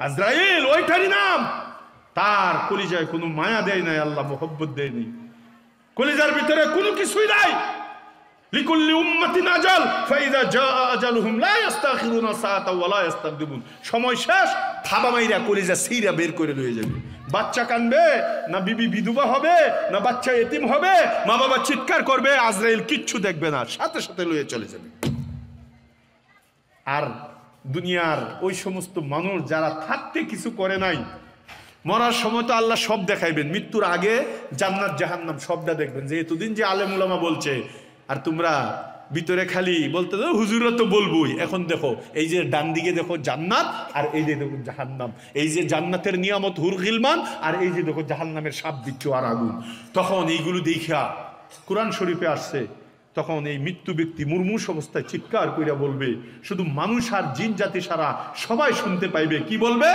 আজরাইল ওইটারই নাম। তার কলিজায় কোনো মায়া দেয় নাই আল্লাহ, মোহব্বত দেয়নি, কলিজার ভিতরে কোনো কিছুই নাই। লিকুল্লি উম্মাতিন আজাল ফাইযা জাআ আজালুহুম লা ইস্তাখিরুনা সাআতা ওয়া লা ইস্তাকদিমুন। সময় শেষ, থাবা মাইরা কলিজা সিরা বের করে লয়ে যাবে। বাচ্চা কানবে না বিবি বিধবা হবে না বাচ্চা এতিম হবে, মা বাবা চিৎকার করবে, আজরাইল কিচ্ছু দেখবে না, সাথে সাথে লয়ে চলে যাবে। আর দুনিয়ার ওই সমস্ত মানুষ যারা থাকতে কিছু করে নাই, মরার সময় তো আল্লাহ সব দেখাইবেন। মৃত্যুর আগে জান্নাত জাহান্নাম সবটা দেখবেন, যে এতদিন যে আলেম উলামা বলছে আর তোমরা ভিতরে খালি বলতে হুজুররা তো বলবোই। এখন দেখো এই যে ডান দিকে দেখো জান্নাত, আর এই যে দেখো জাহান্নাম, এই যে জান্নাতের নিয়ামত হুর গিলমান, আর এই যে দেখো জাহান্নামের সাপ বিচ্ছু আর আগুন। তখন এইগুলো দেখা কোরআন শরীফে আসছে, তখন এই মৃত্যু ব্যক্তি মুরমুষ অবস্থায় চিৎকার কইরা বলবে, শুধু মানুষ আর জিন জাতি সারা সবাই শুনতে পাইবে। কি বলবে?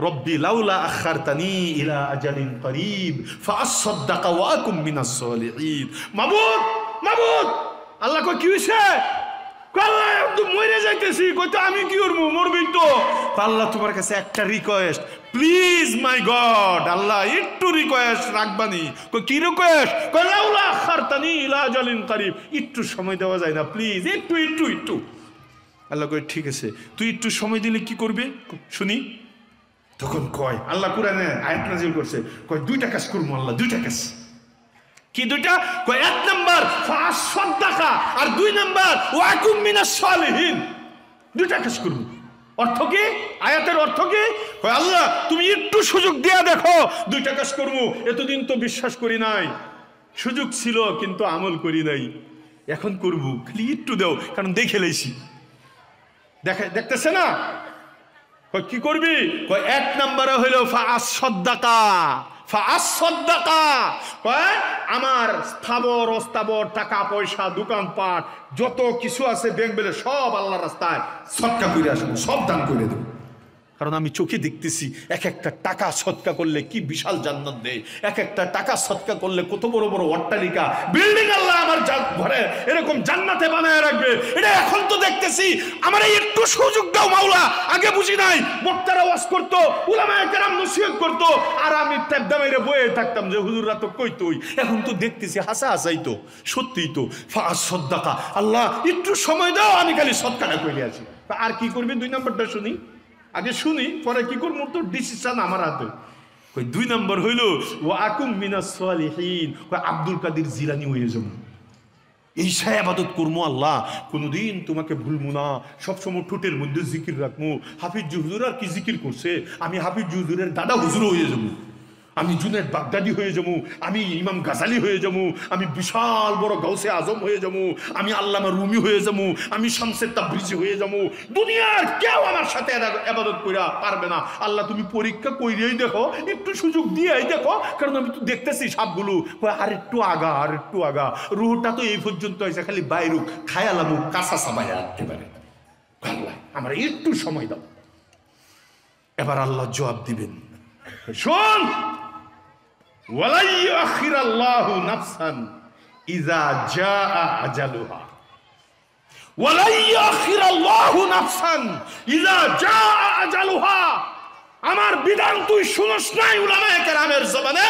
রব্বি লাউলা আখারতানি ইলা আজালিন করিব ফাআসসাদদাকা ওয়া আকুম মিনাস সালিহিন। মাবুদ, মাবুদ, আল্লাহ কই কি হইছে? আল্লাহ একদম মরে যাইতেছি। কই তো আমি কি করব, মরবি তো। আল্লাহ তোমার কাছে একটা রিকোয়েস্ট, প্লিজ মাই গড, আল্লাহ একটু রিকোয়েস্ট রাখবানি। কই কি রিকোয়েস্ট? কই লাউলা আখারতানি ইলা আজালিন করিব, একটু সময় দেওয়া যায় না প্লিজ, একটু একটু একটু। আল্লাহ কই ঠিক আছে, তুই একটু সময় দিলে কি করবে শুনি। তখন কয়, আল্লাহ কুরআনে আয়াত নাযিল করছে, কয় দুইটা কাজ করবো আল্লাহ, দুইটা কাজ। কি দুইটা? কয় এক নাম্বার ফাআসসাদদাকা, আর দুই নাম্বার ওয়া আকুম মিনাস সালিহিন। দুইটা কাজ করবো। অর্থ কি? আয়াতের অর্থ কি? কয় আল্লাহ তুমি একটু সুযোগ দিয়া দেখো, দুইটা কাজ করবো। এতদিন তো বিশ্বাস করি নাই, সুযোগ ছিল কিন্তু আমল করি নাই, এখন করবো, খালি একটু দাও, কারণ দেখে লাইছি। দেখতেছে না? কি করবি? কয় এক নম্বরে হইল ফাআসসাদদাকা। ফাআসসাদদাকা কয় আমার স্থাবর অস্থাবর টাকা পয়সা দোকানপাট যত কিছু আছে ব্যাংক ব্যালেন্স সব আল্লাহর রাস্তায় সদকা করে আসবো, সব দান করে দেবো। কারণ আমি চোখে দেখতেছি এক একটা টাকা সদকা করলে কি বিশাল জান্নাত দেয়, এক একটা টাকা সদকা করলে কত বড় বড় অট্টালিকা বিল্ডিং আল্লাহ আমার ঘরে এরকম জান্নাতে বানায় রাখবে। এটা এখন তো দেখতেছি। আমার এই একটু সুযোগ দাও মাওলা, আগে বুঝি নাই। বক্তারা ওয়াজ করতো, উলামায়ে কেরাম নসিহত করতো, আর আমি তেবদা মেরে বয়ে থাকতাম যে হুজুররা তো কইতোই। এখন তো দেখতেছি হাসা হাসাই তো, সত্যিই তো। ফাআসসাদদাকা, আল্লাহ একটু সময় দাও, আমি খালি সদকাটা কইলে আছি। আর কি করবি? দুই নম্বরটা শুনি, আগে শুনি, পরে কি করবো তো ডিসিশন আমার হাতে। কই দুই নম্বর হইল ওয়া আকুম মিনাস সালিহিন। কই আব্দুল কাদের জিলানী হয়ে যাবো, এই সাই ইবাদত করবো আল্লাহ, কোনোদিন তোমাকে ভুলবো না, সবসময় ঠোঁটের মধ্যে জিকির রাখবো। হাফিজ হুজুর আর কি জিকির করছে, আমি হাফিজ হুজুরের দাদা হুজুর হয়ে যাবো, আমি জুনেদ বাগদাদি হয়ে যাবো, আমি ইমাম গাজালি হয়ে যাবো, আমি বিশাল বড় গাউসে আজম হয়ে যাবো, আমি আল্লামা রুমি হয়ে যাবো, আমি শামসে তাবরিজি হয়ে যাবো। দুনিয়ার কেউ আমার সাথে ইবাদত কইরা পারবে না। আল্লাহ তুমি পরীক্ষা কইরেই দেখো, একটু সুযোগ দিয়েই দেখো, কারণ আমি তো দেখতেছি সবগুলো আর একটু আগা, আর একটু আগা। রুহটা তো এই পর্যন্ত হয়েছে, খালি বাইরুক খায়ালামু কাঁচা সাবাইয়া একেবারে। আল্লাহ আমার একটু সময় দাও। এবার আল্লাহ জবাব দিবেন, শোন, ওয়ালা ইউআখিরাল্লাহু নাফসান ইযা জাআ আজালুহা। ওয়ালা ইউআখিরাল্লাহু নাফসান ইযা জাআ আজালুহা। আমার বিধান তুই শুনস নাই উলামায়ে কেরামের জবানে?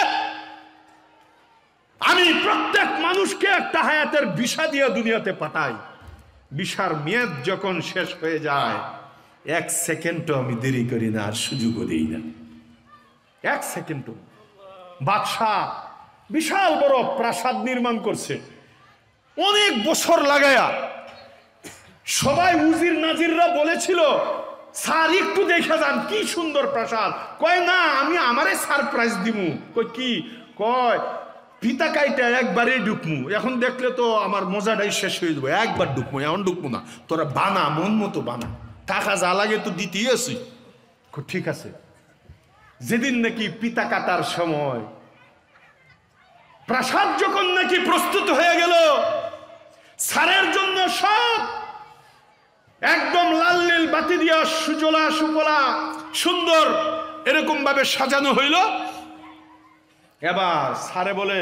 আমি প্রত্যেক মানুষকে একটা হায়াতের ভিসা দিয়ে দুনিয়াতে পাঠাই। ভিসার মেয়াদ যখন শেষ হয়ে যায়, এক সেকেন্ডও আমি দেরি করি না, আর সুযোগও দিই না, এক সেকেন্ডও। বাদশাহ বিশাল বড় প্রাসাদ নির্মাণ করছে অনেক বছর লাগায়া। সবাই উজির নাজিররা বলেছিল স্যার একটু দেখা যান, কি সুন্দর প্রাসাদ। কয় না, আমি আমারে সারপ্রাইজ দিমু। কই কি? কয় পিতা কাইটা একবারে ঢুকমু, এখন দেখলে তো আমার মজাটাই শেষ হয়ে যাবো, একবার ঢুকমু, এখন ঢুকমু না, তোরা বানা, মন মতো বানা, টাকা যা লাগে তো দিতেই আছি। ঠিক আছে। যেদিন নাকি পিতা কাটার সময়, প্রাসাদ যখন নাকি প্রস্তুত হয়ে গেল, সারের জন্য সব একদম লাল নীল বাতি দিয়া সুজলা সুফলা সুন্দর এরকম ভাবে সাজানো হইল। এবার সারে বলে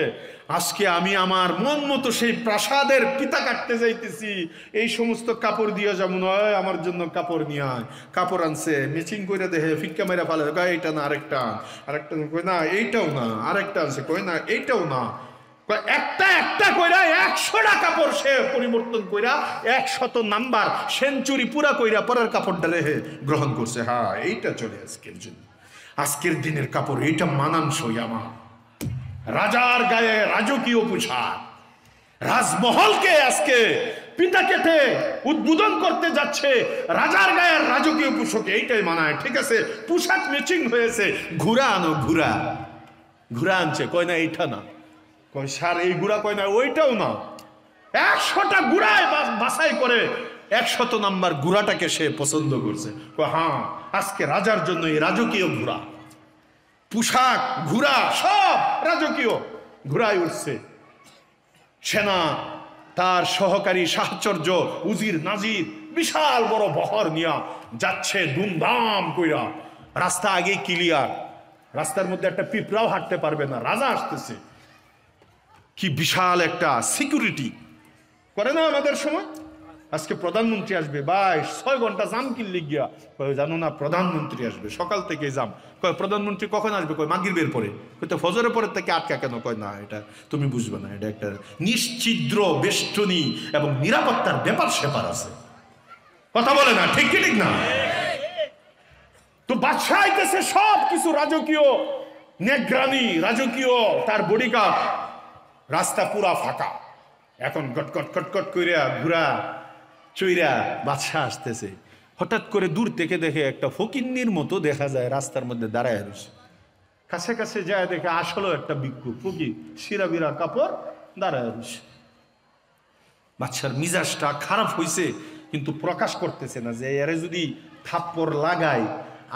আজকে আমি আমার মন মতো সেই প্রাসাদের পিতা কাটতে যাইতেছি, এই সমস্ত কাপড় দিয়ে যেমন হয় আমার জন্য কাপড় নিয়ে আয়। কাপড় আনছে, ম্যাচিং করে দেখে ফিক্কা মেরা ফালে, কয় এইটা না আরেকটা, আরেকটা কই না এইটাও না, আরেকটা আনছে কয় না এইটাও না, একটা একটা কইরা 100টা কাপড় সে পরিবর্তন কইরা 100 নাম্বার সেঞ্চুরি পুরা কইরা পরের কাপড়টা রেখে গ্রহণ করছে। হ্যাঁ এইটা চলে আজকের জন্য, আজকের দিনের কাপড় এইটা মানানসই আমার। রাজার গায়ে রাজকীয় পোশাক, রাজমহলকে আজকে পিতা কেটে উদ্বোধন করতে যাচ্ছে, রাজার গায়ের রাজকীয় পোশাক এইটাই মানায়। ঠিক আছে, পোশাক ম্যাচিং হয়েছে, ঘোড়া আনো, ঘোড়া ঘোড়া আনছে, কয় না এইটা না, কয় সার এই ঘোড়া, কয় না ওইটাও না, 100টা ঘোড়ায় বাছাই করে 100 নাম্বার ঘোড়াটাকে সে পছন্দ করছে। হ্যাঁ আজকে রাজার জন্য এই রাজকীয় ঘোড়া, পোশাক, ঘোড়া সব রাজকীয় ঘোড়ায় উঠছে। সেনা, তার সহকারী সাহচর্য, উজির নাজির বিশাল বড় বহর নিয়া যাচ্ছে দুমদাম কইরা। রাস্তা আগে ক্লিয়ার, রাস্তার মধ্যে একটা পিঁপড়াও হাঁটতে পারবে না, রাজা আসতেছে। কি বিশাল একটা সিকিউরিটি করে না আমাদের সময়। আজকে প্রধানমন্ত্রী আসবে, 6 ঘন্টা জাম কিনলে গিয়া, জানো না প্রধানমন্ত্রী আসবে, সকাল থেকে জাম। কয় প্রধানমন্ত্রী কখন আসবে, কয় মাগরিবের পরে। কয় তো ফজরের পরে থেকে আটকা কেন, কয় না এটা তুমি বুঝবে না, এটা একটা নিশ্চিদ্র বেষ্টনী এবং নিরাপত্তার ব্যাপার স্যাপার আছে। কথা বলে না, ঠিক কি ঠিক না? তো বাদশাহ আইতেছে, সব কিছু রাজকীয়, নেগ্রানি রাজকীয়, তার বডিগার্ড, রাস্তা পুরা ফাঁকা। এখন গটকট কটকট কইরা ঘুরা চইরা বাদশাহ আসতেছে। হঠাৎ করে দূর থেকে দেখে একটা ফকিন্নির মতো দেখা যায় রাস্তার মধ্যে দাঁড়ায় রয়েছে। কাছে কাছে যায় দেখে আসলেও একটা ভিক্ষু ফকির, শিরাবিরা কাপড়, দাঁড়ায় রয়েছে। বাদশার মিজাজটা খারাপ হয়েছে, কিন্তু প্রকাশ করতেছে না, যে এরে যদি থাপ্পড় লাগাই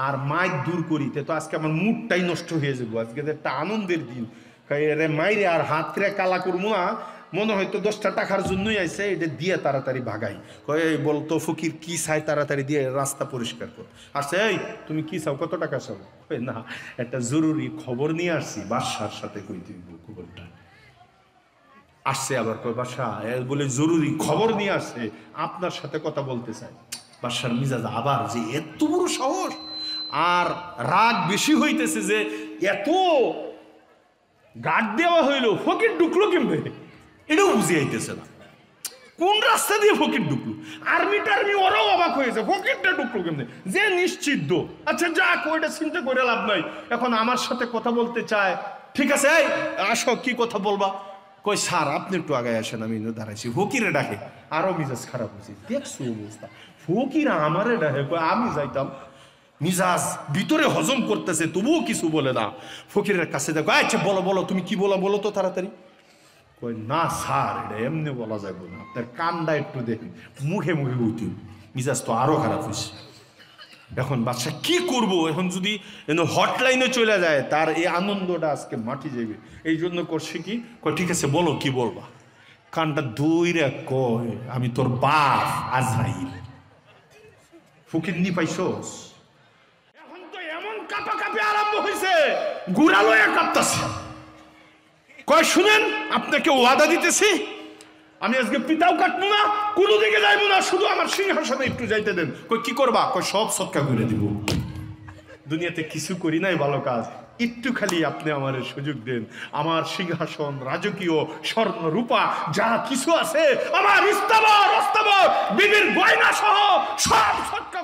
আর মাইর দূর করি তো আজকে আমার মুডটাই নষ্ট হয়ে যাবো। আজকে একটা আনন্দের দিন, এরে মাইরে আর হাতরে কালা করবো না, মনে হয়তো 10টা টাকার জন্যই আইসে, এটা দিয়ে তাড়াতাড়ি ভাগাই। কয় বলতো ফকির কি চাই, তাড়াতাড়ি দিয়ে রাস্তা পরিষ্কার কর। আসছে, এই তুমি কি চাও, কত টাকা চাও? না একটা জরুরি খবর নিয়ে আসছি, বাদশার সাথে কই দিব খবরটা। আসছে আবার, কয় বাদশা বলে জরুরি খবর নিয়ে আসছে, আপনার সাথে কথা বলতে চাই। বাদশার মিজাজ আবার যে এত বড় সাহস, আর রাগ বেশি হইতেছে যে এত গার্ড দেওয়া হইলো, ফকির ঢুকলো কেমনে এটাও বুঝে আইতেছে না। কোন রাস্তা দিয়ে ফকির ঢুকলো? আর্মি টার্মি ওরাও অবাক হয়েছে, ফকিরটা ঢুকলো কেমনে, যে নিশ্চিদ্ধ। আচ্ছা যাক, ওইটা চিন্তা করে লাভ নাই। এখন আমার সাথে কথা বলতে চায়, ঠিক আছে এই আসো, কি কথা বলবা? কই স্যার আপনি একটু আগে আসেন, আমি দাঁড়াইছি। ফকিরে ডাকে, আরো মিজাজ খারাপ হয়েছে। দেখছো অবস্থা, ফকির আমারে ডাকে, কই আমি যাইতাম। মিজাজ ভিতরে হজম করতেছে, তবুও কিছু বলে না। ফকিরের কাছে দেখো, আচ্ছা বলো বলো, তুমি কি বলো বলো তো তাড়াতাড়ি। কই না স্যার, এটা এমনি বলা যাবে না, আপনার কানটা একটু দেখেন, মুখে মুখে উঠি। মিজাজ তো আরো খারাপ হয়েছে। এখন বাচ্চা কি করবো, এখন যদি হটলাইনে চলে যায় তার এই আনন্দটা আজকে মাটি যাবে। এই জন্য করছে কি, কয় ঠিক আছে বলো কি বলবা। কানটা দইরা কয়, আমি তোর বাপ আজরাইল। ফকির নি পাইছস? এখন তো এমন কাঁপাকাঁপি আরম্ভ হয়েছে, গুড়ালয়া কাঁপতাছে। কয় শুনেন, আপনাকে ওয়াদা দিতেছি, আমি আজকে পিতাও কাটবো না, কোনো দিকে যাইবো না, শুধু আমার সিংহাসনে একটু যাইতে দেন। কই কি করবা? কই সব সৎকা করে দিব। দুনিয়াতে কিছু করি নাই ভালো কাজ, একটু খালি আপনি আমার সুযোগ দেন, আমার সিংহাসন, রাজকীয় স্বর্ণ রূপা যা কিছু আছে, আমার ইস্তাবর অস্তাবর বিবির গয়না সহ সব সৎকা